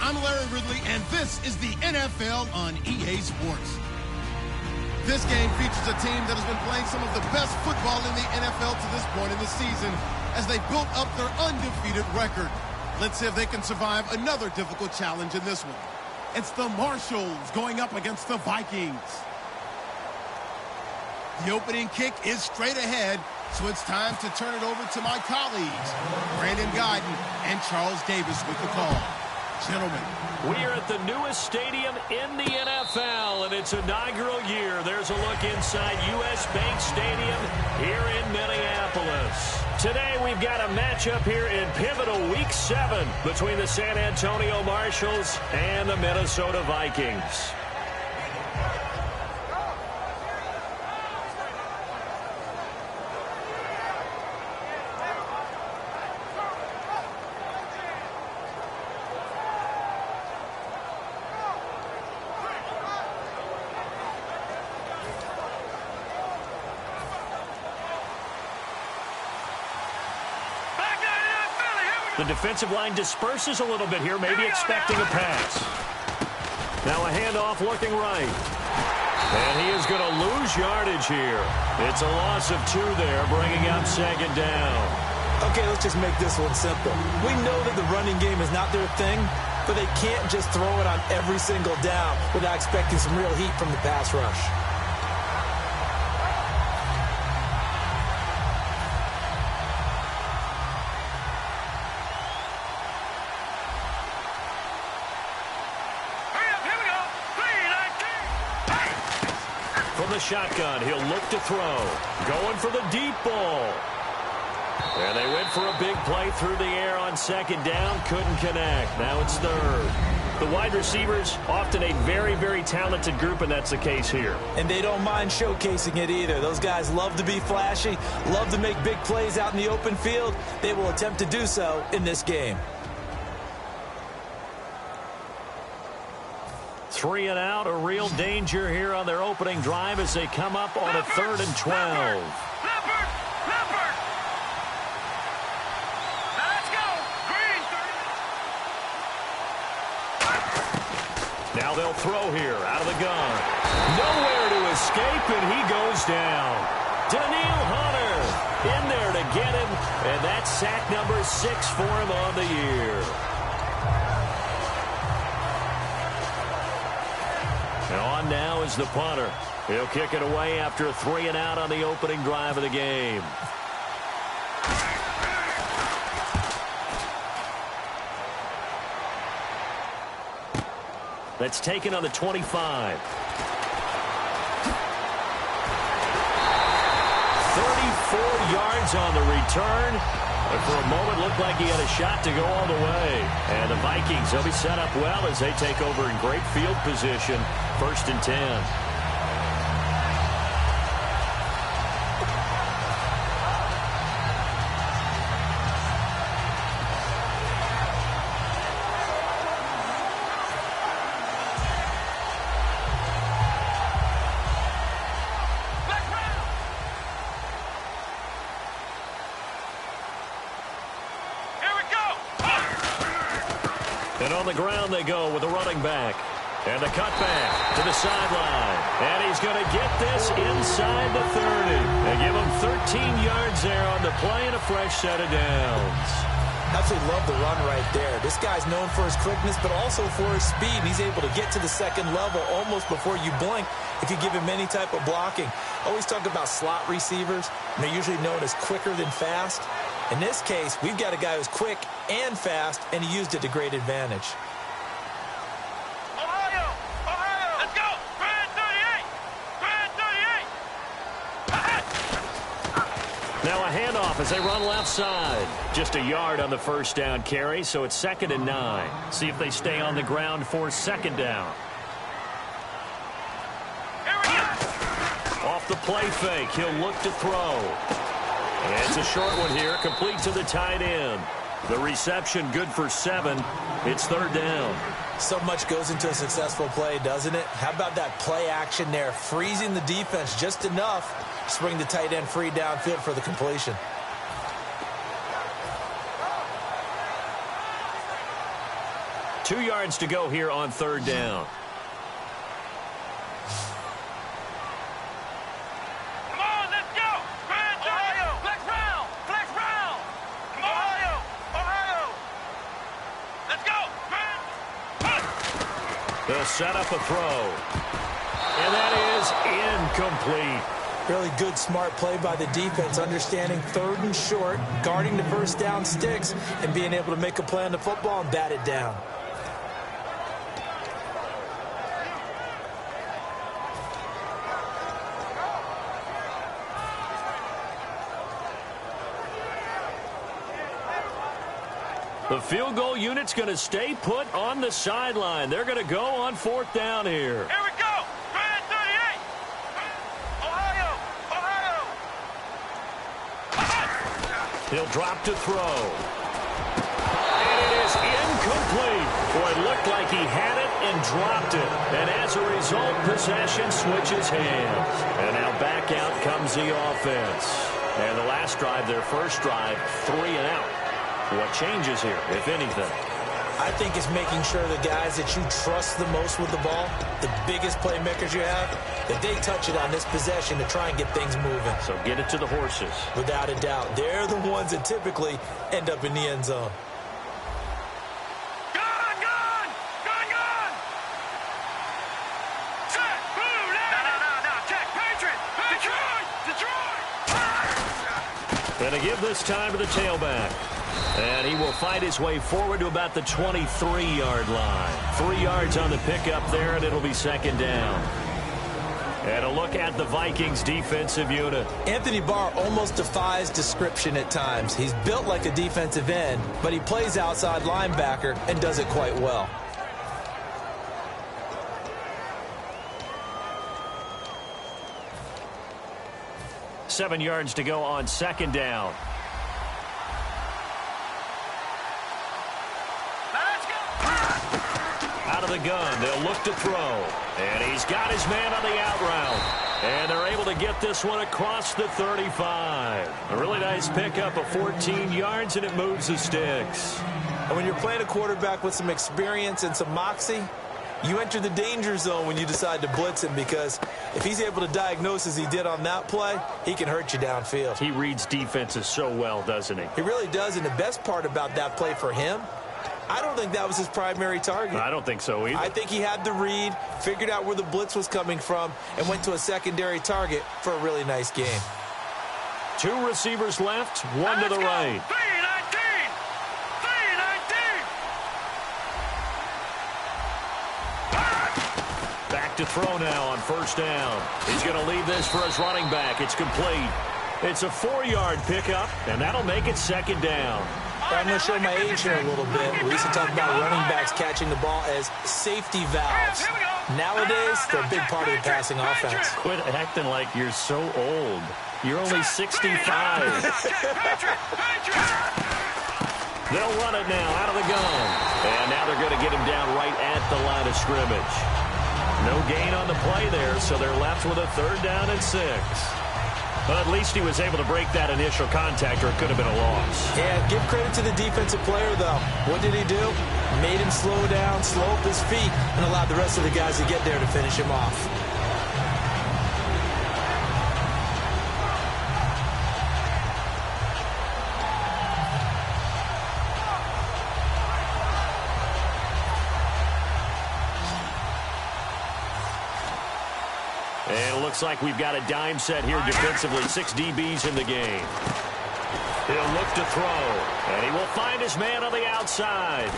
I'm Larry Ridley, and this is the NFL on EA Sports. This game features a team that has been playing some of the best football in the NFL to this point in the season as they built up their undefeated record. Let's see if they can survive another difficult challenge in this one. It's the Marshalls going up against the Vikings. The opening kick is straight ahead, so it's time to turn it over to my colleagues, Brandon Guyton and Charles Davis with the call. Gentlemen. We are at the newest stadium in the NFL, and its inaugural year. There's a look inside U.S. Bank Stadium here in Minneapolis. Today we've got a matchup here in pivotal Week 7 between the San Antonio Marshalls and the Minnesota Vikings. The defensive line disperses a little bit here, maybe expecting a pass. Now a handoff looking right. And he is going to lose yardage here. It's a loss of 2 there, bringing up second down. Okay, let's just make this one simple. We know that the running game is not their thing, but they can't just throw it on every single down without expecting some real heat from the pass rush. From the shotgun, he'll look to throw. Going for the deep ball. And they went for a big play through the air on second down. Couldn't connect. Now it's third. The wide receivers, often a very, very talented group, and that's the case here. And they don't mind showcasing it either. Those guys love to be flashy, love to make big plays out in the open field. They will attempt to do so in this game. 3 and out, a real danger here on their opening drive as they come up on a 3rd and 12. Now they'll throw here out of the gun. Nowhere to escape, and he goes down. Daniil Hunter in there to get him, and that's sack number 6 for him on the year. And on now is the punter. He'll kick it away after a 3 and out on the opening drive of the game. That's taken on the 25. 34 yards on the return. But for a moment, looked like he had a shot to go all the way. And the Vikings, they'll be set up well as they take over in great field position. 1st and 10. And on the ground they go with a running back. And the cutback to the sideline. And he's going to get this inside the 30. They give him 13 yards there on the play and a fresh set of downs. Absolutely love the run right there. This guy's known for his quickness, but also for his speed. He's able to get to the second level almost before you blink if you give him any type of blocking. Always talk about slot receivers, and they're usually known as quicker than fast. In this case, we've got a guy who's quick and fast, and he used it to great advantage. Now a handoff as they run left side. Just a yard on the first down carry, so it's 2nd and 9. See if they stay on the ground for second down. Off the play fake, he'll look to throw. And it's a short one here, complete to the tight end. The reception good for 7. It's 3rd down. So much goes into a successful play, doesn't it? How about that play action there, freezing the defense just enough to bring the tight end free downfield for the completion. yards to go here on 3rd down. Come on, let's go. Ohio, flex round. Come on, Ohio. Let's go. They'll set up a throw. And that is incomplete. Really good, smart play by the defense, understanding 3rd and short, guarding the first down sticks, and being able to make a play on the football and bat it down. The field goal unit's going to stay put on the sideline. They're going to go on 4th down here. Here we go. 38. Ohio. He'll drop to throw. And it is incomplete. Boy, it looked like he had it and dropped it. And as a result, possession switches hands. And now back out comes the offense. And the last drive, their first drive, 3 and out. What changes here, if anything? I think it's making sure the guys that you trust the most with the ball, the biggest playmakers you have, that they touch it on this possession to try and get things moving. So get it to the horses. Without a doubt. They're the ones that typically end up in the end zone. Gun. Set. Blue. No. Check. Patriot. Detroit. Going to give this time to the tailback. And he will fight his way forward to about the 23-yard line. 3 yards on the pickup there, and it'll be 2nd down. And a look at the Vikings defensive unit. Anthony Barr almost defies description at times. He's built like a defensive end, but he plays outside linebacker and does it quite well. Seven yards to go on 2nd down. Out of the gun, they'll look to throw. And he's got his man on the out route. And they're able to get this one across the 35. A really nice pickup of 14 yards, and it moves the sticks. And when you're playing a quarterback with some experience and some moxie, you enter the danger zone when you decide to blitz him, because if he's able to diagnose as he did on that play, he can hurt you downfield. He reads defenses so well, doesn't he? He really does, and the best part about that play for him, I don't think that was his primary target. I don't think so either. I think he had the read, figured out where the blitz was coming from, and went to a secondary target for a really nice game. 2 receivers left, 1 to the right. 319. Back to throw now on 1st down. He's going to leave this for his running back. It's complete. It's a 4-yard pickup, and that'll make it 2nd down. I'm going to show my age here a little bit. We used to talk about running backs catching the ball as safety valves. Nowadays, they're a big part of the passing offense. Quit acting like you're so old. You're only 65. They'll run it now out of the gun. And now they're going to get him down right at the line of scrimmage. No gain on the play there, so they're left with a 3rd down and 6. But at least he was able to break that initial contact, or it could have been a loss. Yeah, give credit to the defensive player, though. What did he do? Made him slow down, slow up his feet, and allowed the rest of the guys to get there to finish him off. And it looks like we've got a dime set here defensively. 6 DBs in the game. He'll look to throw. And he will find his man on the outside.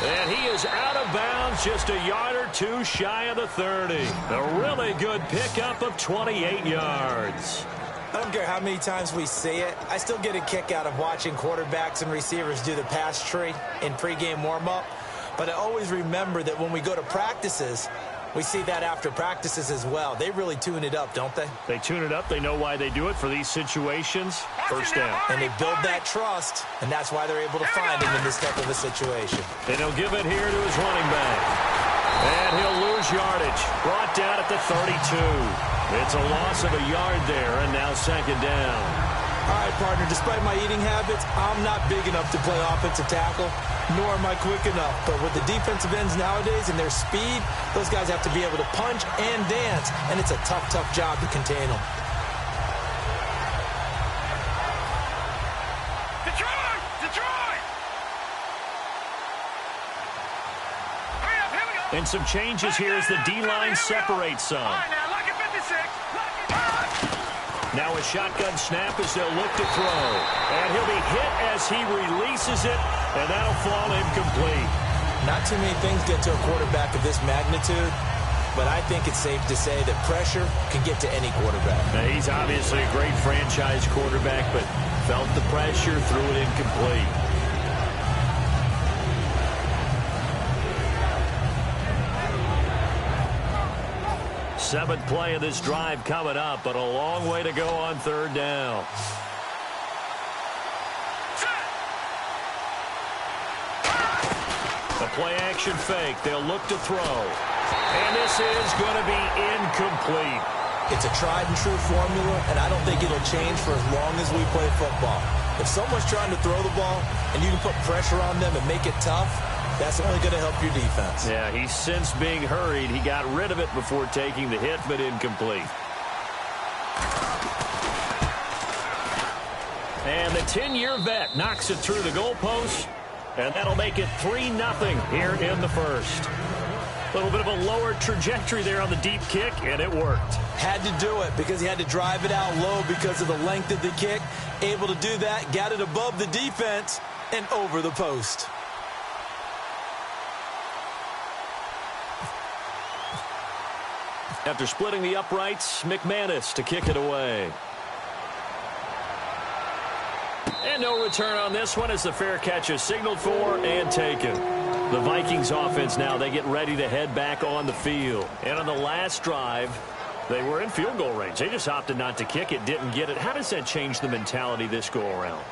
And he is out of bounds, just a yard or 2 shy of the 30. A really good pickup of 28 yards. I don't care how many times we see it. I still get a kick out of watching quarterbacks and receivers do the pass tree in pregame warm-up. But I always remember that when we go to practices, we see that after practices as well. They really tune it up, don't they? They tune it up. They know why they do it for these situations. 1st down. And they build that trust, and that's why they're able to find him in this type of a situation. And he'll give it here to his running back. And he'll lose yardage. Brought down at the 32. It's a loss of a yard there, and now 2nd down. All right, partner, despite my eating habits, I'm not big enough to play offensive tackle, nor am I quick enough. But with the defensive ends nowadays and their speed, those guys have to be able to punch and dance, and it's a tough, tough job to contain them. Detroit! Detroit! Hurry up, here we go. And some changes here as the D-line separates some. All right, now, lucky 56. Now a shotgun snap as they'll look to throw. And he'll be hit as he releases it, and that'll fall incomplete. Not too many things get to a quarterback of this magnitude, but I think it's safe to say that pressure can get to any quarterback. Now, he's obviously a great franchise quarterback, but felt the pressure, threw it incomplete. Seventh play of this drive coming up, but a long way to go on third down. A play-action fake. They'll look to throw. And this is going to be incomplete. It's a tried-and-true formula, and I don't think it'll change for as long as we play football. If someone's trying to throw the ball and you can put pressure on them and make it tough, that's only going to help your defense. Yeah, he's since being hurried. He got rid of it before taking the hit, but incomplete. And the 10-year vet knocks it through the goalpost, and that'll make it 3-0 here in the first. A little bit of a lower trajectory there on the deep kick, and it worked. Had to do it because he had to drive it out low because of the length of the kick. Able to do that, got it above the defense and over the post. After splitting the uprights, McManus to kick it away. And no return on this one as the fair catch is signaled for and taken. The Vikings offense now, they get ready to head back on the field. And on the last drive, they were in field goal range. They just opted not to kick it, didn't get it. How does that change the mentality this go around?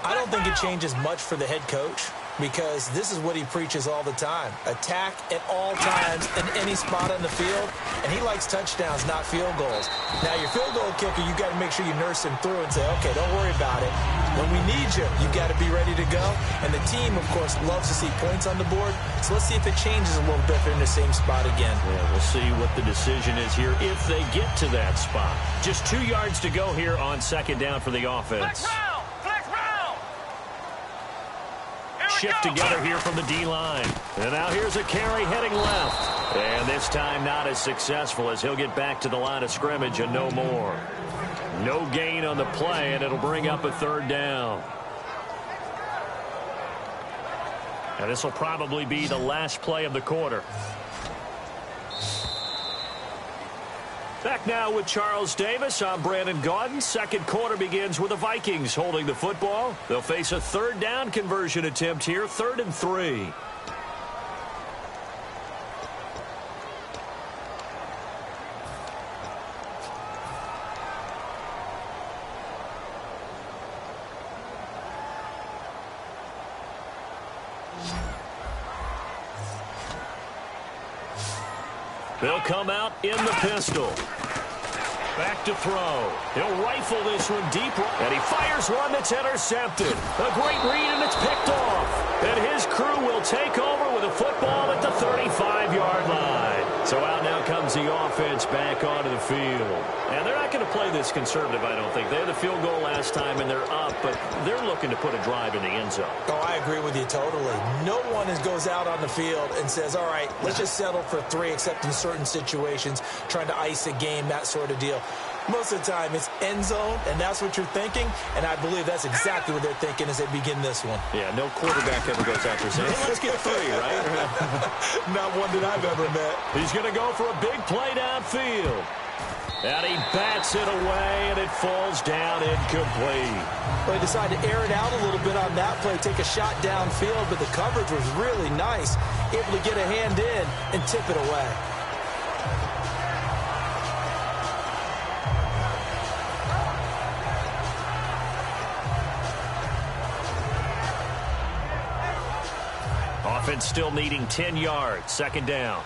I don't think it changes much for the head coach because this is what he preaches all the time. Attack at all times in any spot on the field, and he likes touchdowns, not field goals. Now, your field goal kicker, you got to make sure you nurse him through and say, okay, don't worry about it. When we need you, you got to be ready to go. And the team, of course, loves to see points on the board. So let's see if it changes a little bit if they're in the same spot again. Yeah, we'll see what the decision is here if they get to that spot. Just 2 yards to go here on second down for the offense. Shift together here from the D-line. And now here's a carry heading left. And this time not as successful as he'll get back to the line of scrimmage and no more. No gain on the play, and it'll bring up a third down. And this will probably be the last play of the quarter. Back now with Charles Davis. I'm Brandon Gaudin. Second quarter begins with the Vikings holding the football. They'll face a third down conversion attempt here, 3rd and 3. They'll come out in the pistol. Back to throw. He'll rifle this one deep. And he fires one that's intercepted. A great read, and it's picked off. And his crew will take over with a football at the 35-yard line. So out now comes the offense back onto the field. And they're not going to play this conservative, I don't think. They had the field goal last time, and they're up, but they're looking to put a drive in the end zone. Oh, I agree with you totally. No one goes out on the field and says, all right, let's just settle for 3, except in certain situations, trying to ice a game, that sort of deal. Most of the time, it's end zone, and that's what you're thinking, and I believe that's exactly what they're thinking as they begin this one. Yeah, no quarterback ever goes out there saying, hey, let's get 3, right? Not one that I've ever met. He's going to go for a big play downfield. And he bats it away, and it falls down incomplete. Well, he decided to air it out a little bit on that play, take a shot downfield, but the coverage was really nice, able to get a hand in and tip it away. Offense still needing 10 yards. Second down. All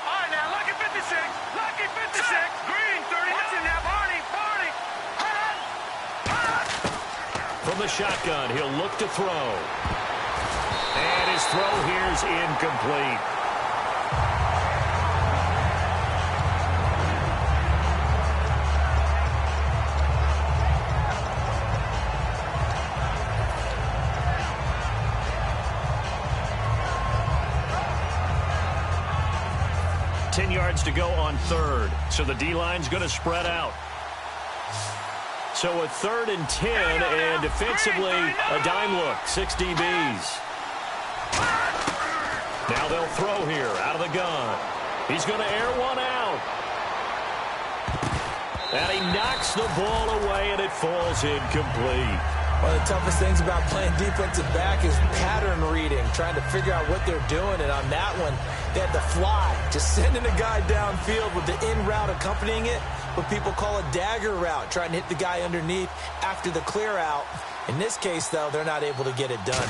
right, now, lucky 56. Lucky 56. Green, 30. Watch it now, Barney. the shotgun. He'll look to throw. And his throw here is incomplete. Yards to go on third. So the D-line's going to spread out. So a 3rd and 10, and defensively, a dime look. 6 DBs. Now they'll throw here out of the gun. He's going to air one out. And he knocks the ball away, and it falls incomplete. One of the toughest things about playing defensive back is pattern reading, trying to figure out what they're doing. And on that one, they had to fly, just sending a guy downfield with the in route accompanying it, what people call a dagger route, trying to hit the guy underneath after the clear out. In this case, though, they're not able to get it done.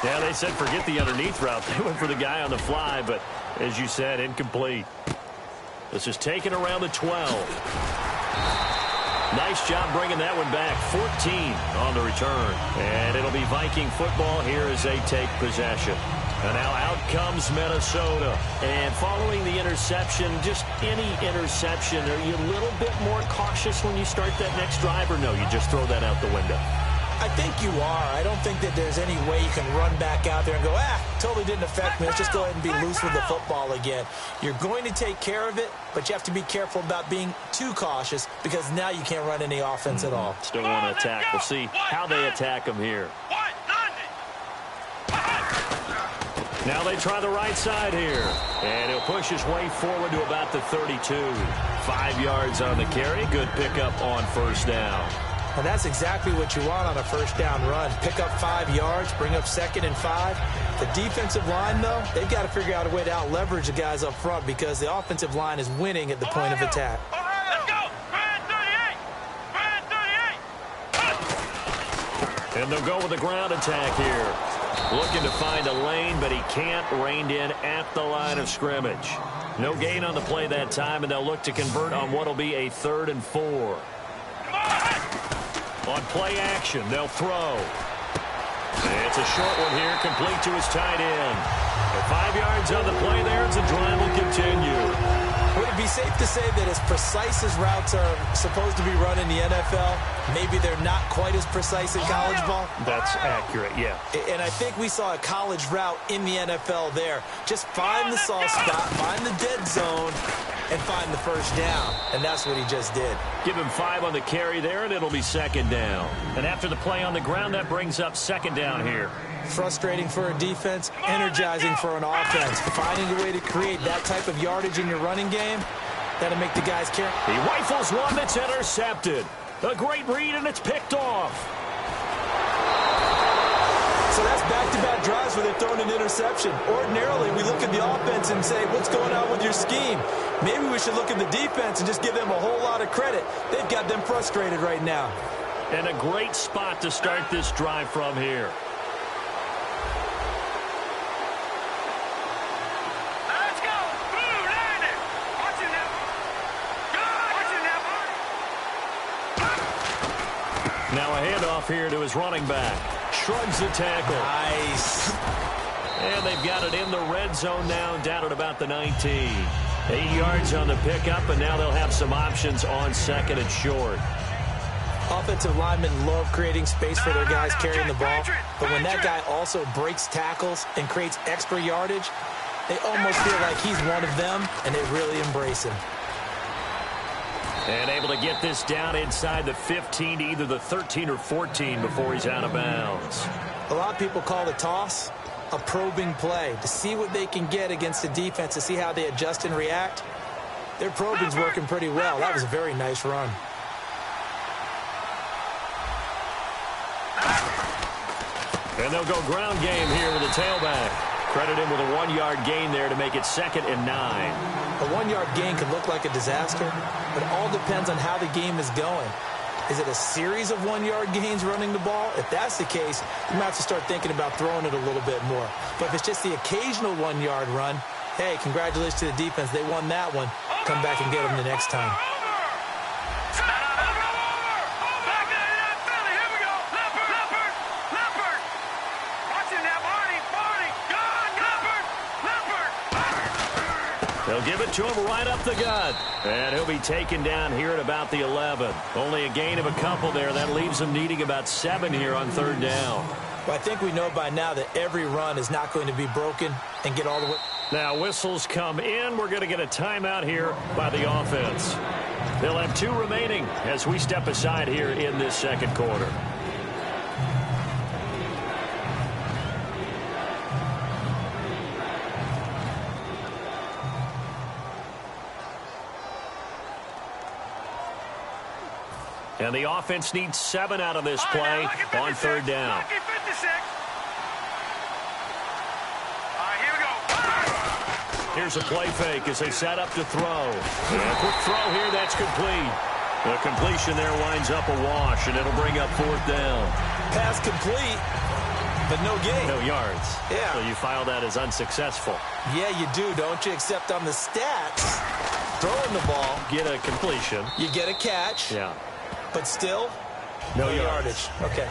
Yeah, they said forget the underneath route. They went for the guy on the fly, but as you said, incomplete. This is taken around the 12. Nice job bringing that one back. 14 on the return. And it'll be Viking football here as they take possession. And now out comes Minnesota. And following the interception, just any interception, are you a little bit more cautious when you start that next drive, or no, you just throw that out the window? I think you are. I don't think that there's any way you can run back out there and go, totally didn't affect me. Let's just go ahead and be loose with the football again. You're going to take care of it, but you have to be careful about being too cautious because now you can't run any offense at all. Still want to attack. We'll see how they attack them here. Now they try the right side here. And he'll push his way forward to about the 32. 5 yards on the carry. Good pickup on first down. And that's exactly what you want on a first down run. Pick up 5 yards, bring up 2nd and 5. The defensive line, though, they've got to figure out a way to out-leverage the guys up front because the offensive line is winning at the point of attack. Let's go! Brand 38! And they'll go with the ground attack here. Looking to find a lane, but he can't. Reined in at the line of scrimmage. No gain on the play that time, and they'll look to convert on what will be a 3rd and 4. On play action, they'll throw. It's a short one here, complete to his tight end. And 5 yards on the play there, as the drive will continue. Would it be safe to say that as precise as routes are supposed to be run in the NFL, maybe they're not quite as precise in college ball? That's accurate, yeah. And I think we saw a college route in the NFL there. Just find the soft spot, find the dead zone, and find the first down. And that's what he just did. Give him 5 on the carry there, and it'll be 2nd down. And after the play on the ground, that brings up 2nd down here. Frustrating for a defense, energizing for an offense. Finding a way to create that type of yardage in your running game, that'll make the guys care. He rifles one that's intercepted. A great read, and it's picked off. So that's back-to-back drives where they've thrown an interception. Ordinarily, we look at the offense and say, what's going on with your scheme? Maybe we should look at the defense and just give them a whole lot of credit. They've got them frustrated right now. And a great spot to start this drive from here. Let's go! Blue, land it! Watch it now! Good! Watch it now! Now a handoff here to his running back. Shrugs the tackle. Nice. And they've got it in the red zone now, down at about the 19. 8 yards on the pickup, and now they'll have some options on 2nd and short. Offensive linemen love creating space for their guys carrying the ball, but when that guy also breaks tackles and creates extra yardage, they almost feel like he's one of them, and they really embrace him. And able to get this down inside the 15 to either the 13 or 14 before he's out of bounds. A lot of people call the toss a probing play to see what they can get against the defense, to see how they adjust and react. Their probing's working pretty well. That was a very nice run. And they'll go ground game here with a tailback. Credit him with a 1-yard gain there to make it 2nd and 9. A 1-yard gain could look like a disaster, but it all depends on how the game is going. Is it a series of 1-yard gains running the ball? If that's the case, you might have to start thinking about throwing it a little bit more. But if it's just the occasional 1-yard run, hey, congratulations to the defense. They won that one. Come back and get them the next time. They'll give it to him right up the gut. And he'll be taken down here at about the 11. Only a gain of a couple there. That leaves him needing about 7 here on 3rd down. Well, I think we know by now that every run is not going to be broken and get all the way. Now whistles come in. We're going to get a timeout here by the offense. They'll have 2 remaining as we step aside here in this 2nd quarter. And the offense needs 7 out of this play on 3rd down. Here's a play fake as they set up to throw. And a quick throw here, that's complete. The completion there winds up a wash, and it'll bring up 4th down. Pass complete, but no gain. No yards. Yeah. So you file that as unsuccessful. Yeah, you do, don't you? Except on the stats, throwing the ball. Get a completion. You get a catch. Yeah. But still, no yardage. Okay.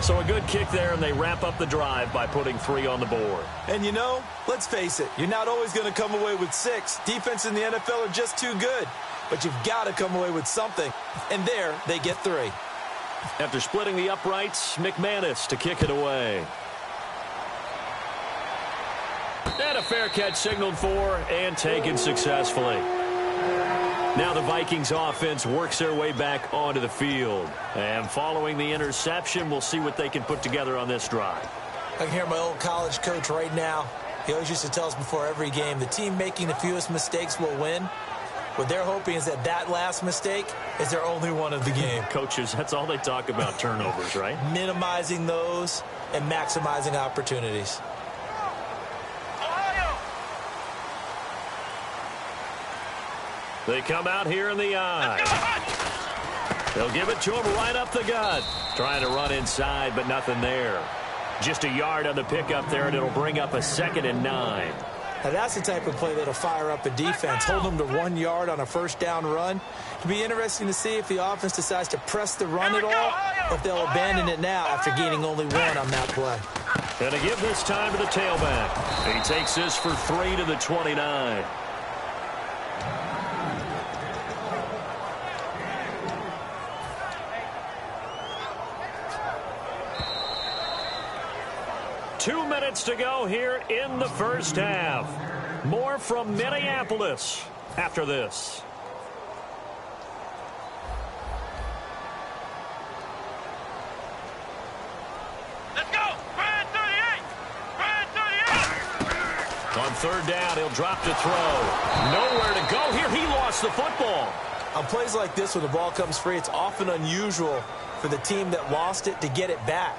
So a good kick there, and they wrap up the drive by putting 3 on the board. And, you know, let's face it, you're not always going to come away with 6. Defense in the NFL are just too good. But you've got to come away with something. And there, they get 3. After splitting the uprights, McManus to kick it away. And a fair catch signaled for and taken successfully. Now the Vikings offense works their way back onto the field. And following the interception, we'll see what they can put together on this drive. I can hear my old college coach right now. He always used to tell us before every game, the team making the fewest mistakes will win. What they're hoping is that last mistake is their only one of the game. Coaches, that's all they talk about, turnovers, right? Minimizing those and maximizing opportunities. They come out here in the eye. They'll give it to him right up the gut. Trying to run inside, but nothing there. Just a yard on the pickup there, and it'll bring up a 2nd and 9. Now that's the type of play that'll fire up a defense. Hold them to 1 yard on a 1st down run. It'll be interesting to see if the offense decides to press the run at all, or if they'll abandon it now after gaining only 1 on that play. And to give this time to the tailback. He takes this for 3 to the 29. Two minutes to go here in the 1st half. More from Minneapolis after this. Let's go. Brand 38. Brand 38. On 3rd down, he'll drop to throw. Nowhere to go here. He lost the football. On plays like this, when the ball comes free, it's often unusual for the team that lost it to get it back.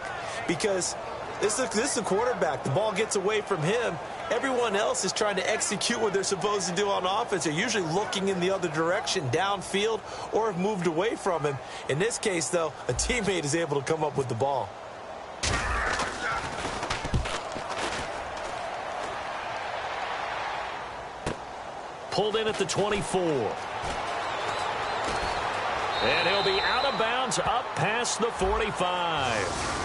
Because this is the quarterback. The ball gets away from him. Everyone else is trying to execute what they're supposed to do on offense. They're usually looking in the other direction, downfield, or have moved away from him. In this case, though, a teammate is able to come up with the ball. Pulled in at the 24. And he'll be out of bounds up past the 45.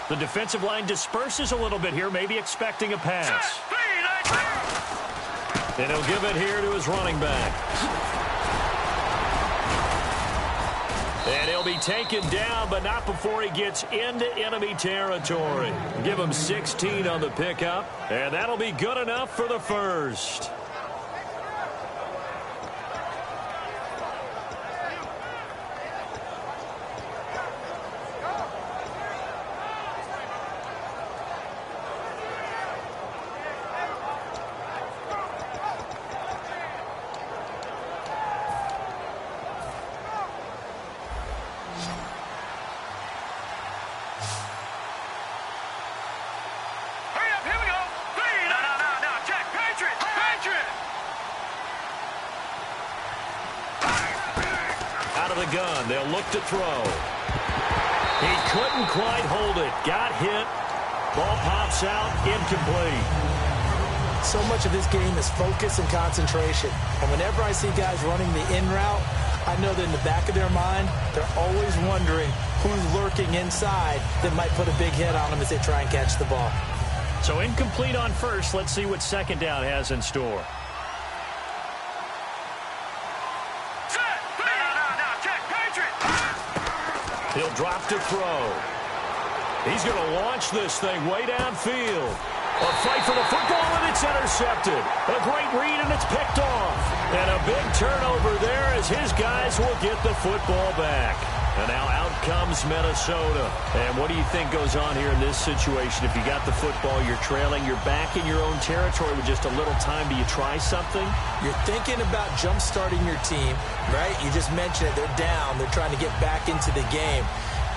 The defensive line disperses a little bit here, maybe expecting a pass. And he'll give it here to his running back. And he'll be taken down, but not before he gets into enemy territory. Give him 16 on the pickup, and that'll be good enough for the 1st. the gun. They'll look to throw. He couldn't quite hold it. Got hit. Ball pops out. Incomplete. So much of this game is focus and concentration. And whenever I see guys running the in route, I know that in the back of their mind, they're always wondering who's lurking inside that might put a big hit on them as they try and catch the ball. So incomplete on first. Let's see what second down has in store. He'll drop to throw. He's going to launch this thing way downfield. A fight for the football, and it's intercepted. A great read, and it's picked off. And a big turnover there as his guys will get the football back. And now out comes Minnesota. And what do you think goes on here in this situation? If you got the football, you're trailing, you're back in your own territory with just a little time. Do you try something? You're thinking about jump-starting your team, right? You just mentioned it. They're down. They're trying to get back into the game.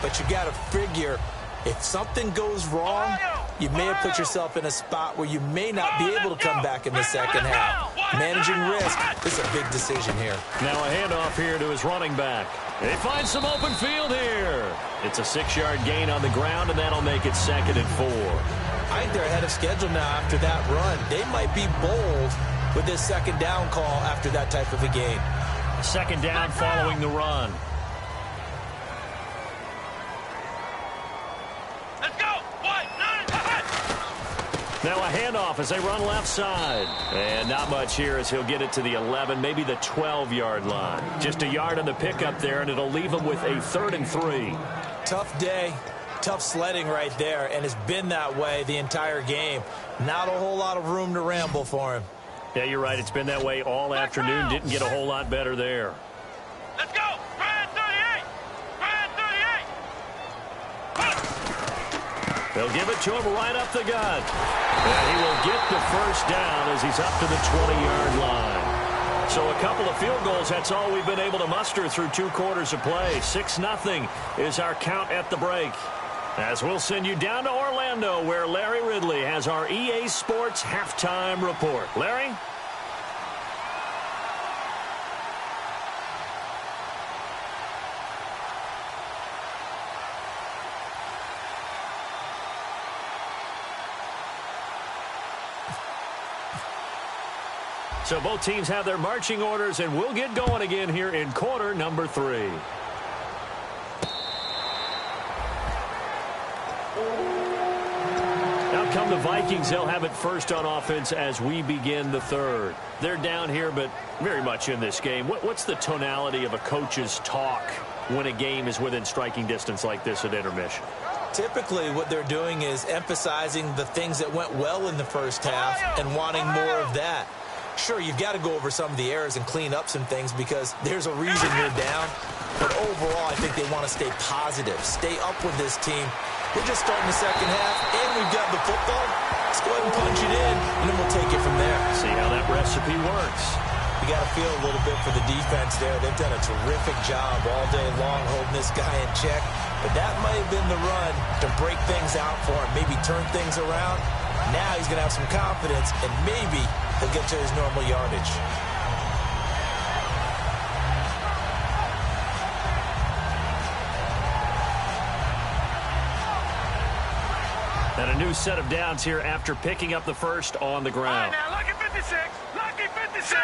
But you got to figure, if something goes wrong, you may have put yourself in a spot where you may not be able to come back in the second half. Managing risk is a big decision here. Now a handoff here to his running back. They find some open field here. It's a 6-yard gain on the ground, and that'll make it 2nd and 4. I think they're ahead of schedule now after that run. They might be bold with this second down call after that type of a gain. Second down following the run. Now a handoff as they run left side. And not much here as he'll get it to the 11, maybe the 12-yard line. Just a yard on the pickup there, and it'll leave him with a 3rd and 3. Tough day, tough sledding right there, and it's been that way the entire game. Not a whole lot of room to ramble for him. Yeah, you're right. It's been that way all afternoon. Didn't get a whole lot better there. Let's go! Brian 38! Brian 38! They'll give it to him right up the gut. And he will get the first down as he's up to the 20-yard line. So a couple of field goals, that's all we've been able to muster through 2 quarters of play. 6-0 is our count at the break. As we'll send you down to Orlando, where Larry Ridley has our EA Sports halftime report. Larry? So both teams have their marching orders, and we'll get going again here in quarter number 3. Out come the Vikings. They'll have it first on offense as we begin the 3rd. They're down here, but very much in this game. What's the tonality of a coach's talk when a game is within striking distance like this at intermission? Typically, what they're doing is emphasizing the things that went well in the first half and wanting more of that. Sure, you've got to go over some of the errors and clean up some things because there's a reason you're down. But overall, I think they want to stay positive, stay up with this team. We're just starting the second half, and we've got the football. Let's go ahead and punch it in, and then we'll take it from there. See how that recipe works. You got to feel a little bit for the defense there. They've done a terrific job all day long holding this guy in check. But that might have been the run to break things out for him, maybe turn things around. Now he's going to have some confidence, and maybe he'll get to his normal yardage. And a new set of downs here after picking up the first on the ground. Now, lucky 56. Lucky 56.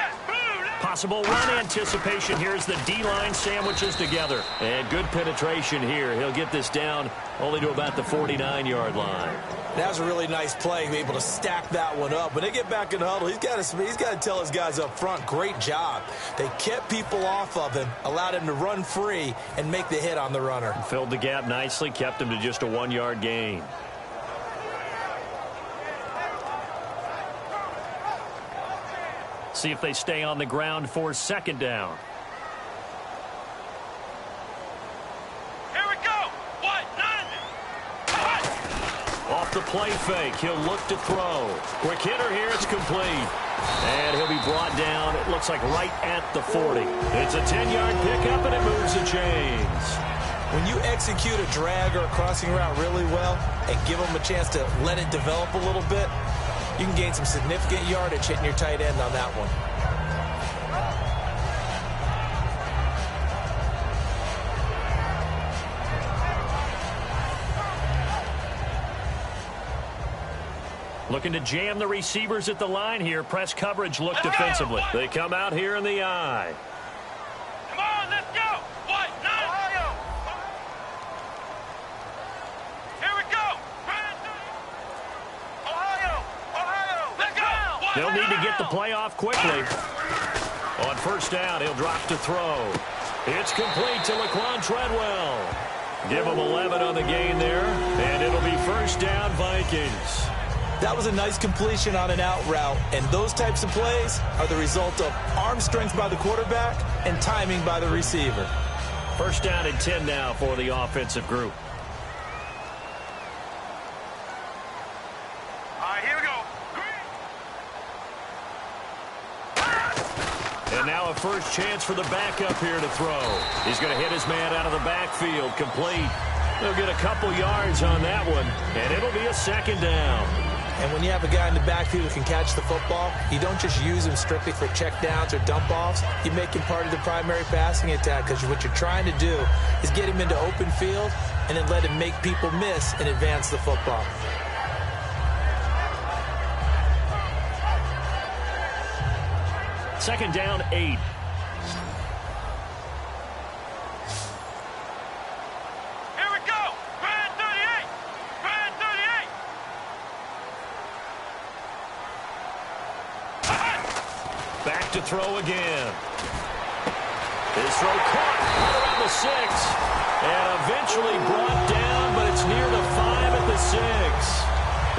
Possible run anticipation. Here's the D-line sandwiches together. And good penetration here. He'll get this down only to about the 49-yard line. That was a really nice play, able to stack that one up. When they get back in the huddle, he's got to tell his guys up front, great job. They kept people off of him, allowed him to run free and make the hit on the runner. Filled the gap nicely, kept him to just a 1-yard gain. See if they stay on the ground for second down. Here we go. What? Off the play fake. He'll look to throw. Quick hitter here. It's complete. And he'll be brought down, it looks like right at the 40. It's a 10-yard pickup, and it moves the chains. When you execute a drag or a crossing route really well and give them a chance to let it develop a little bit, you can gain some significant yardage hitting your tight end on that one. Looking to jam the receivers at the line here. Press coverage look defensively. They come out here in the eye. Come on, let's go. What? Ohio. Here we go. Ohio. Let's go. They'll need to get the play off quickly. On first down, he'll drop to throw. It's complete to Laquan Treadwell. Give him 11 on the gain there, and it'll be first down Vikings. That was a nice completion on an out route, and those types of plays are the result of arm strength by the quarterback and timing by the receiver. First down and 10 now for the offensive group. All right, here we go. And now a first chance for the backup here to throw. He's going to hit his man out of the backfield, complete. They'll get a couple yards on that one, and it'll be a second down. And when you have a guy in the backfield who can catch the football, you don't just use him strictly for checkdowns or dump-offs. You make him part of the primary passing attack, because what you're trying to do is get him into open field and then let him make people miss and advance the football. Second down, 8. To throw again. His throw caught around the 6 and eventually brought down, but it's near the 5 at the 6.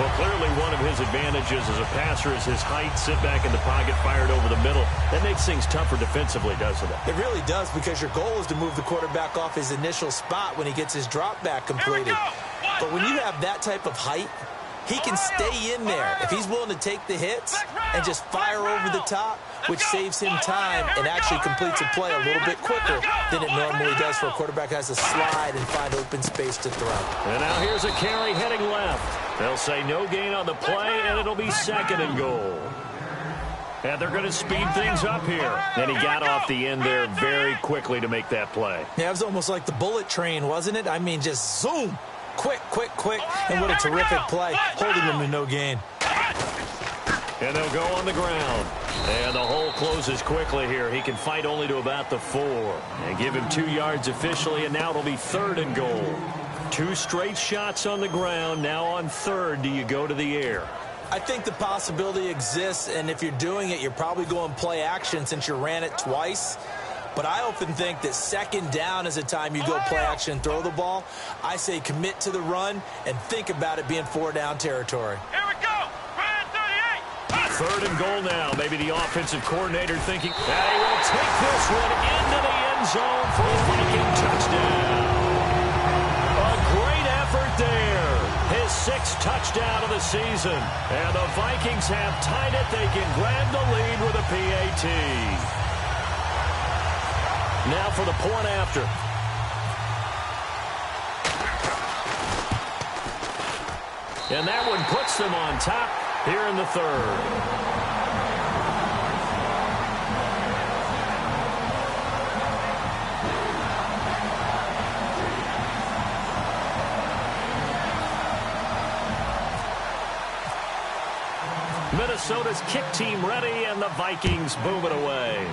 Well, clearly one of his advantages as a passer is his height, sit back in the pocket, fired over the middle. That makes things tougher defensively, doesn't it? It really does, because your goal is to move the quarterback off his initial spot when he gets his drop back completed. But when you have that type of height, he can stay in there if he's willing to take the hits and just fire over the top, which saves him time and actually completes a play a little bit quicker than it normally does for a quarterback who has to slide and find open space to throw. And now here's a carry heading left. They'll say no gain on the play, and it'll be second and goal. And they're going to speed things up here. And he got off the end there very quickly to make that play. Yeah, it was almost like the bullet train, wasn't it? I mean, just zoom. Quick, quick, quick, and what a terrific play, holding them to no gain. And they'll go on the ground. And the hole closes quickly here. He can fight only to about the 4. And give him 2 yards officially, and now it'll be third and goal. 2 straight shots on the ground. Now on third, do you go to the air? I think the possibility exists, and if you're doing it, you're probably going play action since you ran it twice. But I often think that second down is a time you go play action and throw the ball. I say commit to the run and think about it being 4-down territory. Here we go. Third and goal now. Maybe the offensive coordinator thinking that he will take this one into the end zone for a Viking touchdown. A great effort there. His 6th touchdown of the season. And the Vikings have tied it. They can grab the lead with a PAT. Now for the point after. And that one puts them on top here in the third. Minnesota's kick team ready, and the Vikings boom it away.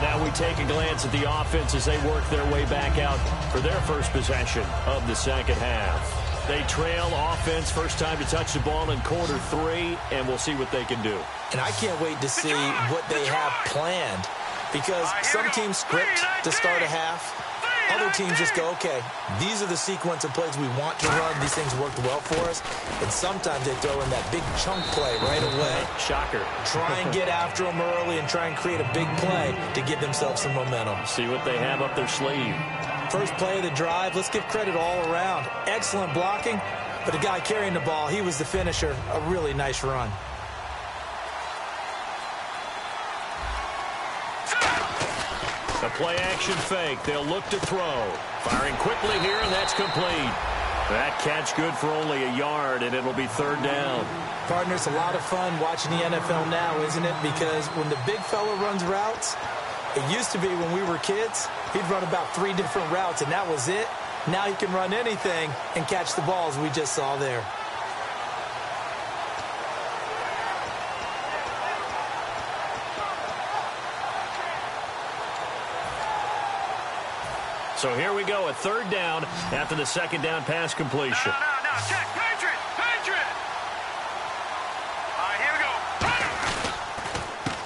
Now we take a glance at the offense as they work their way back out for their first possession of the second half. They trail offense, first time to touch the ball in quarter 3, and we'll see what they can do. And I can't wait to see what they have planned, because some teams script to start a half. Other teams just go, okay, these are the sequence of plays we want to run. These things worked well for us. And sometimes they throw in that big chunk play right away. Shocker. Try and get after them early and try and create a big play to give themselves some momentum. See what they have up their sleeve. First play of the drive, let's give credit all around. Excellent blocking, but the guy carrying the ball, he was the finisher. A really nice run. A play-action fake. They'll look to throw. Firing quickly here, and that's complete. That catch good for only a yard, and it'll be third down. Partner, it's a lot of fun watching the NFL now, isn't it? Because when the big fella runs routes, It used to be when we were kids, he'd run about 3 different routes, and that was it. Now he can run anything and catch the balls we just saw there. So here we go, a 3rd down after the 2nd down pass completion. No, check, Patriot! All right, here we go.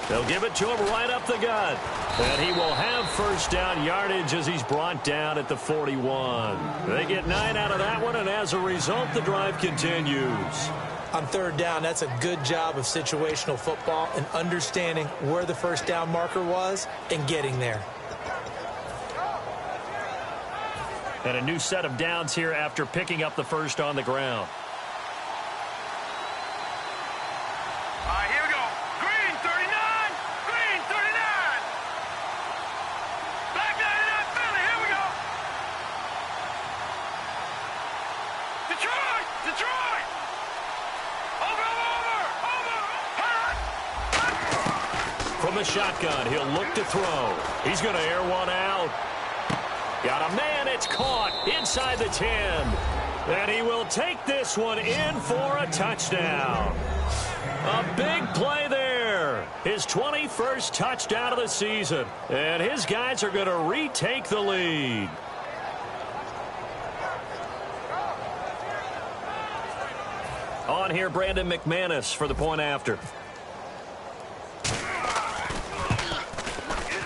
They'll give it to him right up the gut. And he will have 1st down yardage as he's brought down at the 41. They get 9 out of that one, and as a result, the drive continues. On 3rd down, that's a good job of situational football and understanding where the 1st down marker was and getting there. And a new set of downs here after picking up the 1st on the ground. All right, here we go. Green 39. Black 99 Philly. Here we go. Detroit. Over. From the shotgun, he'll look to throw. He's going to air one out. Got a man, it's caught inside the 10. And he will take this one in for a touchdown. A big play there. His 21st touchdown of the season. And his guys are going to retake the lead. On here, Brandon McManus for the point after.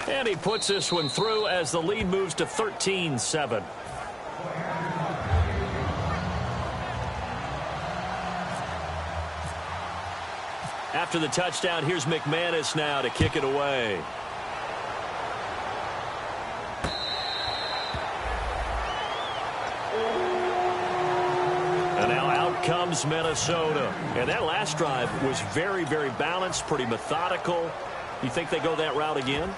And he puts this one through as the lead moves to 13-7. After the touchdown, here's McManus now to kick it away. And now out comes Minnesota. And that last drive was very, very balanced, pretty methodical. You think they go that route again?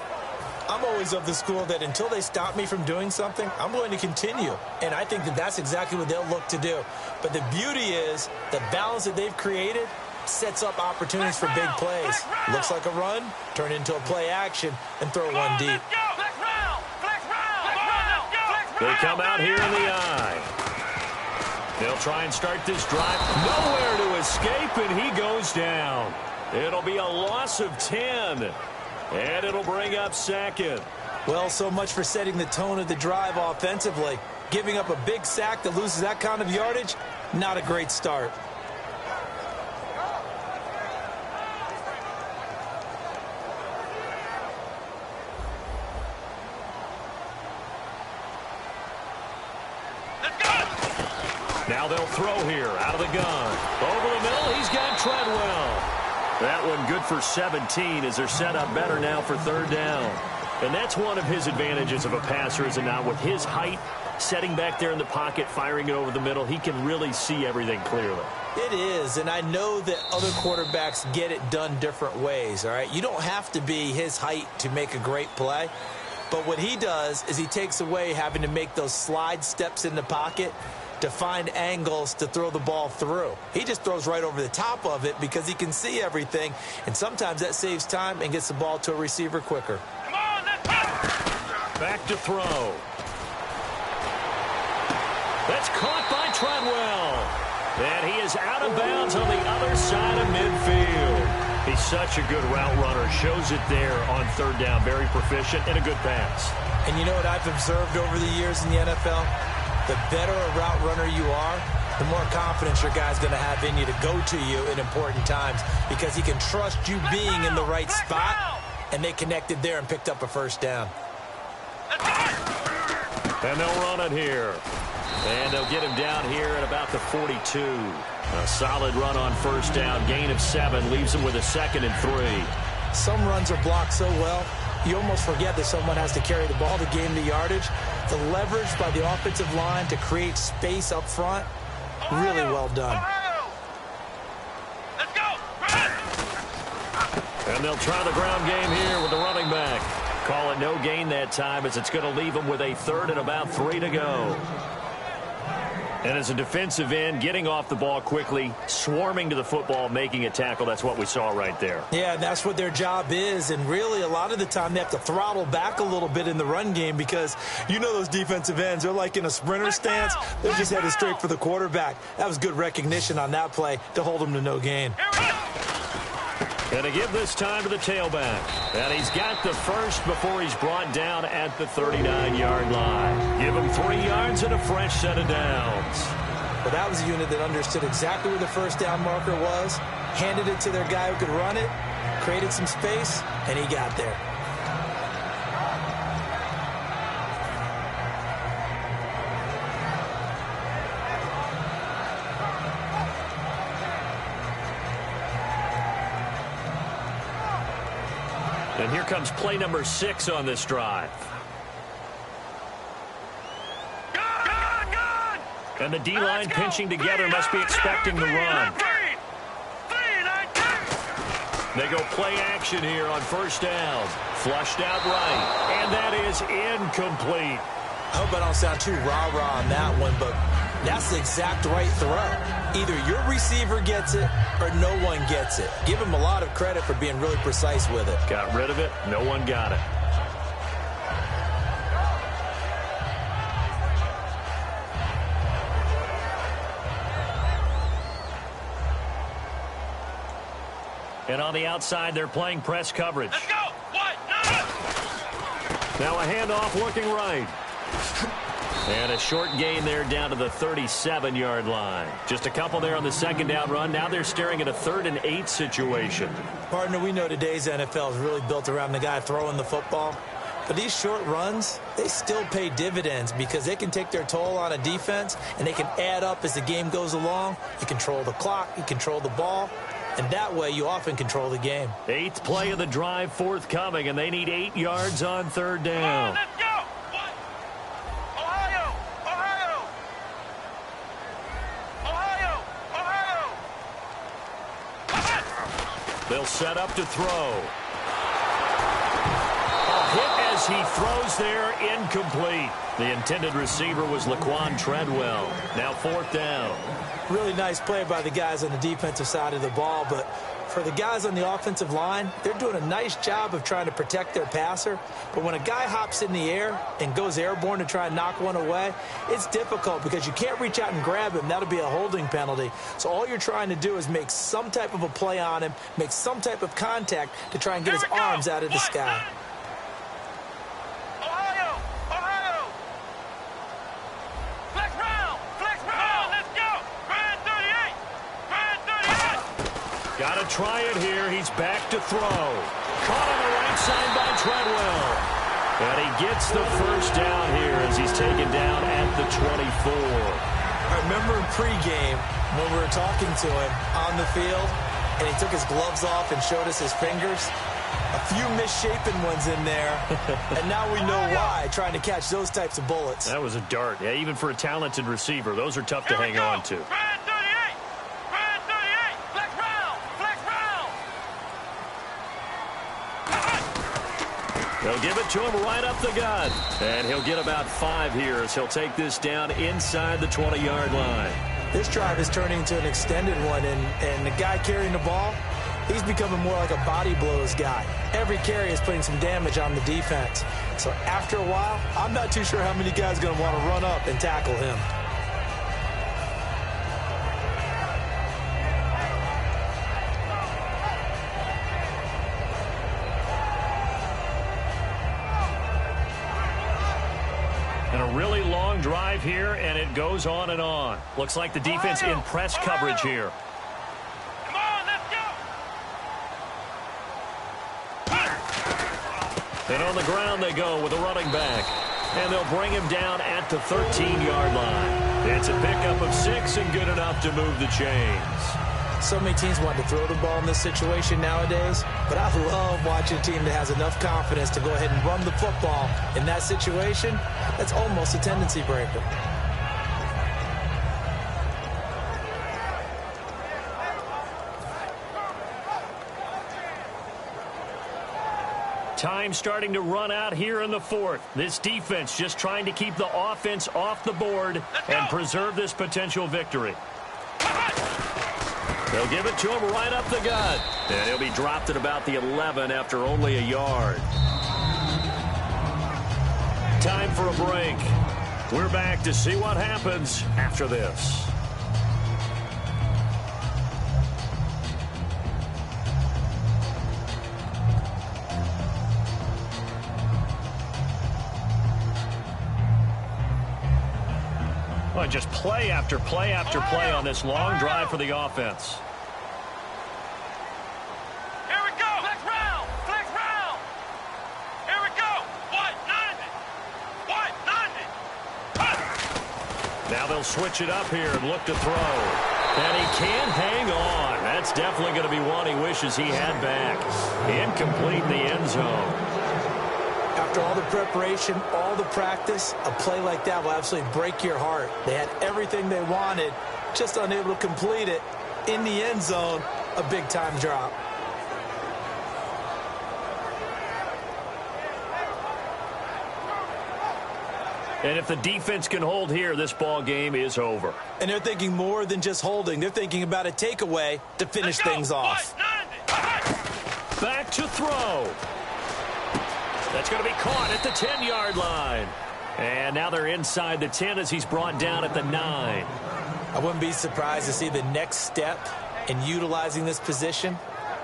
I'm always of the school that until they stop me from doing something, I'm going to continue. And I think that that's exactly what they'll look to do. But the beauty is the balance that they've created sets up opportunities for big plays. Looks like a run, turn into a play action, and throw one deep. They come out here in the eye. They'll try and start this drive. Nowhere to escape, and he goes down. It'll be a loss of 10. And it'll bring up 2nd. Well, so much for setting the tone of the drive offensively. Giving up a big sack that loses that kind of yardage, not a great start. Now they'll throw here out of the gun. Over the middle, he's got Treadwell. That one good for 17 as they're set up better now for 3rd down. And that's one of his advantages of a passer, is it not? With his height, setting back there in the pocket, firing it over the middle, he can really see everything clearly. It is, and I know that other quarterbacks get it done different ways, all right? You don't have to be his height to make a great play. But what he does is he takes away having to make those slide steps in the pocket to find angles to throw the ball through. He just throws right over the top of it because he can see everything, and sometimes that saves time and gets the ball to a receiver quicker. Come on, let's go. Back to throw. That's caught by Treadwell. And he is out of bounds on the other side of midfield. He's such a good route runner. Shows it there on 3rd down. Very proficient and a good pass. And you know what I've observed over the years in the NFL? The better a route runner you are, the more confidence your guy's going to have in you to go to you in important times because he can trust you being in the right spot, and they connected there and picked up a 1st down. And they'll run it here. And they'll get him down here at about the 42. A solid run on 1st down. Gain of 7 leaves him with a 2nd and 3. Some runs are blocked so well, you almost forget that someone has to carry the ball to gain the yardage. The leverage by the offensive line to create space up front, really well done. Let's go. And they'll try the ground game here with the running back. Call it no gain that time as it's going to leave him with a 3rd and about 3 to go. And as a defensive end, getting off the ball quickly, swarming to the football, making a tackle, that's what we saw right there. Yeah, that's what their job is. And really, a lot of the time, they have to throttle back a little bit in the run game because you know those defensive ends, they're like in a sprinter stance. They're just headed straight for the quarterback. That was good recognition on that play to hold them to no gain. And to give this time to the tailback. And he's got the first before he's brought down at the 39-yard line. Give him 3 yards and a fresh set of downs. Well, that was a unit that understood exactly where the first down marker was, handed it to their guy who could run it, created some space, and he got there. And here comes play number 6 on this drive. And the D-line pinching together must be expecting the run. They go play action here on first down. Flushed out right. And that is incomplete. I hope I don't sound too rah-rah on that one, but that's the exact right throw. Either your receiver gets it or no one gets it. Give him a lot of credit for being really precise with it. Got rid of it. No one got it. And on the outside, they're playing press coverage. Let's go. What? Now a handoff looking right. And a short gain there down to the 37-yard line. Just a couple there on the second down run. Now they're staring at a 3rd and 8 situation. Partner, we know today's NFL is really built around the guy throwing the football. But these short runs, they still pay dividends because they can take their toll on a defense and they can add up as the game goes along. You control the clock, you control the ball, and that way you often control the game. 8th play of the drive forthcoming, and they need 8 yards on 3rd down. Let's go. What? Ohio. Ohio. Ohio. Ohio. They'll set up to throw. A hit as he throws there, incomplete. The intended receiver was Laquan Treadwell. Now 4th down. Really nice play by the guys on the defensive side of the ball, but for the guys on the offensive line, they're doing a nice job of trying to protect their passer. But when a guy hops in the air and goes airborne to try and knock one away, it's difficult because you can't reach out and grab him. That'll be a holding penalty. So all you're trying to do is make some type of a play on him, make some type of contact to try and get his arms out of the sky. Ohio. Ohio. Flex round. Flex round. Let's go. Brand 38. Brand 38. Got to try it here. He's back to throw. Caught on the right side by Treadwell. And he gets the first down here as he's taken down at the 24. I remember in pregame when we were talking to him on the field, and he took his gloves off and showed us his fingers. A few misshapen ones in there, and now we know why, trying to catch those types of bullets. That was a dart. Yeah, even for a talented receiver, those are tough to hang on to. Brand 38. Brand 38. Flex round. Flex round. They'll give it to him right up the gut. And he'll get about 5 here as he'll take this down inside the 20-yard line. This drive is turning into an extended one, and the guy carrying the ball, he's becoming more like a body blows guy. Every carry is putting some damage on the defense. So after a while, I'm not too sure how many guys are going to want to run up and tackle him. And a really long drive here, and it goes on and on. Looks like the defense in press coverage here. Come on, let's go. And on the ground they go with a running back. And they'll bring him down at the 13-yard line. It's a pickup of 6 and good enough to move the chains. So many teams want to throw the ball in this situation nowadays, but I love watching a team that has enough confidence to go ahead and run the football in that situation. That's almost a tendency breaker. Time starting to run out here in the fourth. This defense just trying to keep the offense off the board and preserve this potential victory. They'll give it to him right up the gut. And he'll be dropped at about the 11 after only a yard. Time for a break. We're back to see what happens after this. Well, just play after play after play on this long drive for the offense. Here we go. Flex round. Flex round. Here we go. White 90. White 90. Now they'll switch it up here and look to throw. And he can't hang on. That's definitely going to be one he wishes he had back. Incomplete in the end zone. After all the preparation, all the practice, a play like that will absolutely break your heart. They had everything they wanted, just unable to complete it. In the end zone, a big-time drop. And if the defense can hold here, this ball game is over. And they're thinking more than just holding. They're thinking about a takeaway to finish things off. Back to throw. That's going to be caught at the 10-yard line. And now they're inside the 10 as he's brought down at the 9. I wouldn't be surprised to see the next step in utilizing this position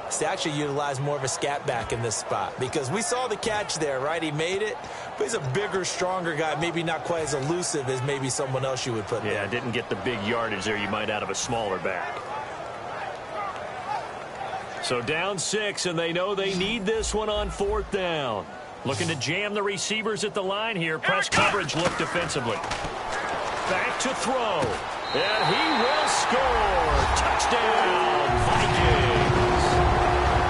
is to actually utilize more of a scat back in this spot. Because we saw the catch there, right? He made it, but he's a bigger, stronger guy, maybe not quite as elusive as maybe someone else you would put there. Yeah, didn't get the big yardage there you might out of a smaller back. So down 6, and they know they need this one on 4th down. Looking to jam the receivers at the line here. Press coverage look defensively. Back to throw. And he will score. Touchdown, Vikings.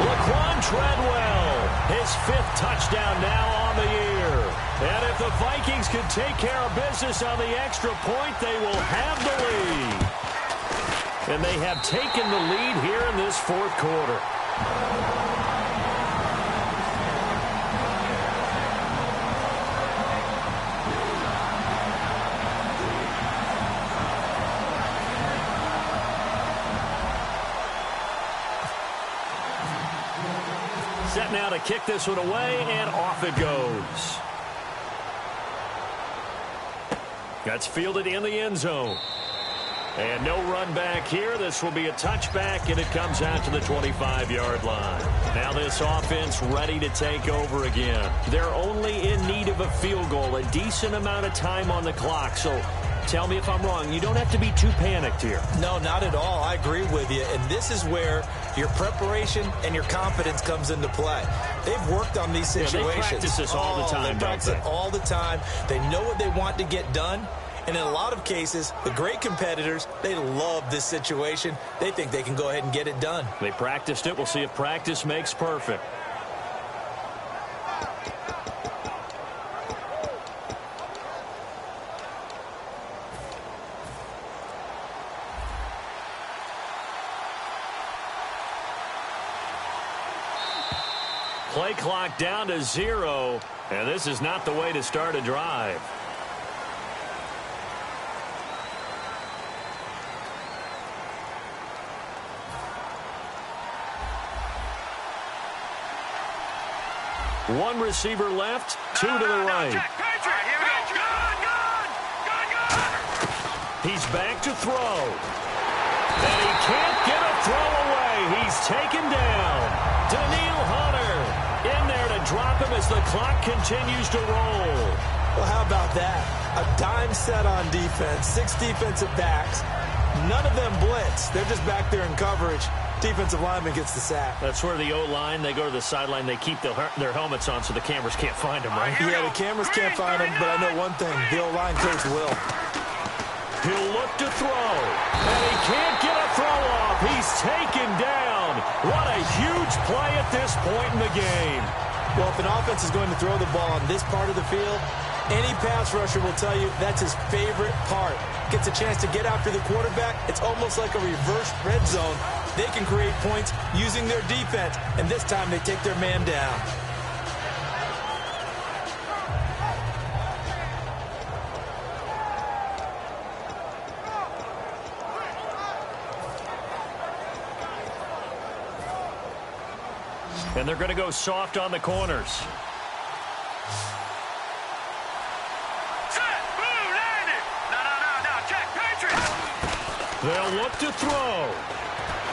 Laquan Treadwell, his 5th touchdown now on the year. And if the Vikings can take care of business on the extra point, they will have the lead. And they have taken the lead here in this 4th quarter. Set now to kick this one away, and off it goes. That's fielded in the end zone. And no run back here. This will be a touchback, and it comes out to the 25-yard line. Now this offense ready to take over again. They're only in need of a field goal, a decent amount of time on the clock. So tell me if I'm wrong. You don't have to be too panicked here. No, not at all. I agree with you. And this is where your preparation and your confidence comes into play. They've worked on these situations. Yeah, they practice this all the time, They practice it all the time. They know what they want to get done. And in a lot of cases, the great competitors, they love this situation. They think they can go ahead and get it done. They practiced it. We'll see if practice makes perfect. Play clock down to 0, and this is not the way to start a drive. One receiver left, 2 to the right. He's back to throw. And he can't get a throw away. He's taken down. Daniil Hunter in there to drop him as the clock continues to roll. Well, how about that? A dime set on defense, 6 defensive backs. None of them blitz. They're just back there in coverage. Defensive lineman gets the sack. That's where the O-line, they go to the sideline, they keep their helmets on so the cameras can't find them, right? Yeah, the cameras can't find them, but I know one thing. The O-line coach will. He'll look to throw, and he can't get a throw off. He's taken down. What a huge play at this point in the game. Well, if an offense is going to throw the ball on this part of the field, any pass rusher will tell you that's his favorite part. Gets a chance to get after the quarterback. It's almost like a reverse red zone. They can create points using their defense, and this time they take their man down. And they're going to go soft on the corners. Set, boom, landed. No, check, Patriots. They'll look to throw.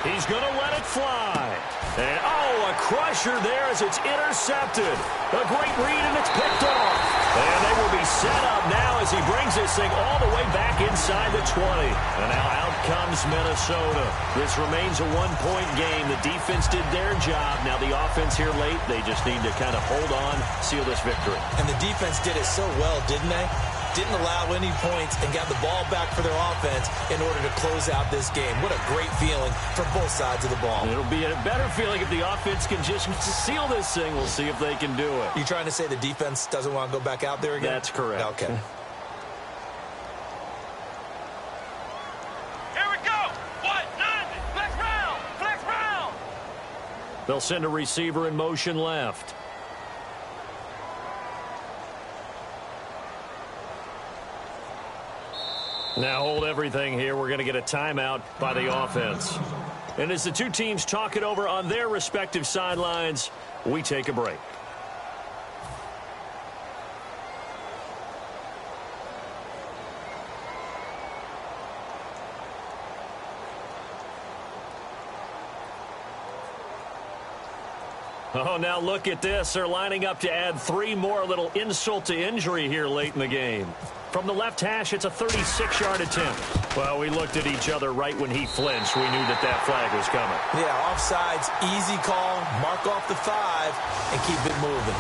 He's going to let it fly. And, oh, a crusher there as it's intercepted. A great read, and it's picked off. And they will be set up now as he brings this thing all the way back inside the 20. And now out comes Minnesota. This remains a one-point game. The defense did their job. Now the offense here late, they just need to kind of hold on, seal this victory. And the defense did it so well, didn't they? Didn't allow any points and got the ball back for their offense in order to close out this game. What a great feeling for both sides of the ball. It'll be a better feeling if the offense can just seal this thing. We'll see if they can do it. You trying to say the defense doesn't want to go back out there again? That's correct. Okay. Here we go. What? 90. Flex round. They'll send a receiver in motion left. Now hold everything here. We're going to get a timeout by the offense. And as the two teams talk it over on their respective sidelines, we take a break. Oh, now look at this. They're lining up to add 3 more. A little insult to injury here late in the game. From the left hash, it's a 36-yard attempt. Well, we looked at each other right when he flinched. We knew that flag was coming. Yeah, offsides, easy call, mark off the 5, and keep it moving.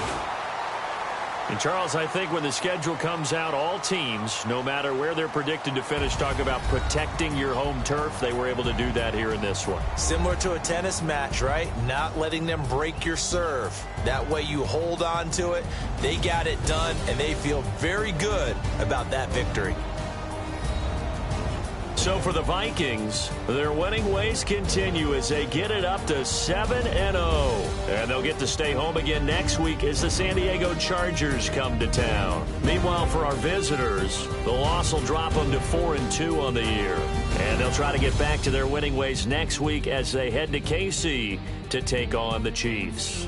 And, Charles, I think when the schedule comes out, all teams, no matter where they're predicted to finish, talk about protecting your home turf. They were able to do that here in this one. Similar to a tennis match, right? Not letting them break your serve. That way you hold on to it. They got it done, and they feel very good about that victory. So for the Vikings, their winning ways continue as they get it up to 7-0. And they'll get to stay home again next week as the San Diego Chargers come to town. Meanwhile, for our visitors, the loss will drop them to 4-2 on the year. And they'll try to get back to their winning ways next week as they head to KC to take on the Chiefs.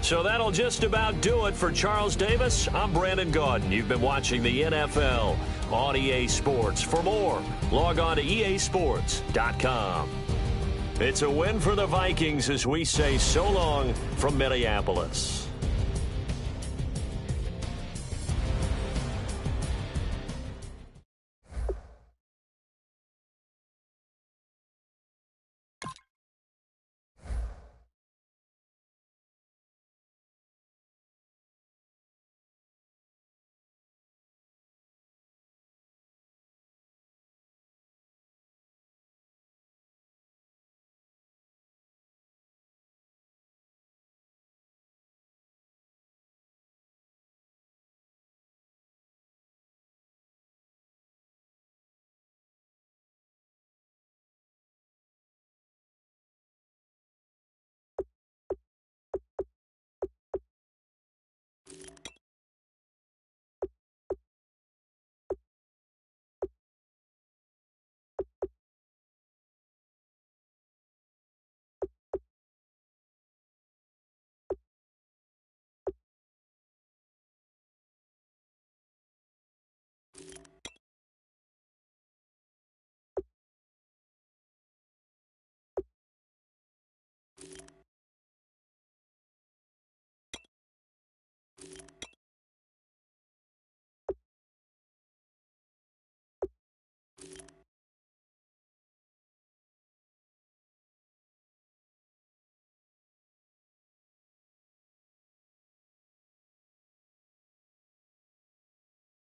So that'll just about do it for Charles Davis. I'm Brandon Gaudin. You've been watching the NFL on EA Sports. For more, log on to easports.com. It's a win for the Vikings as we say so long from Minneapolis.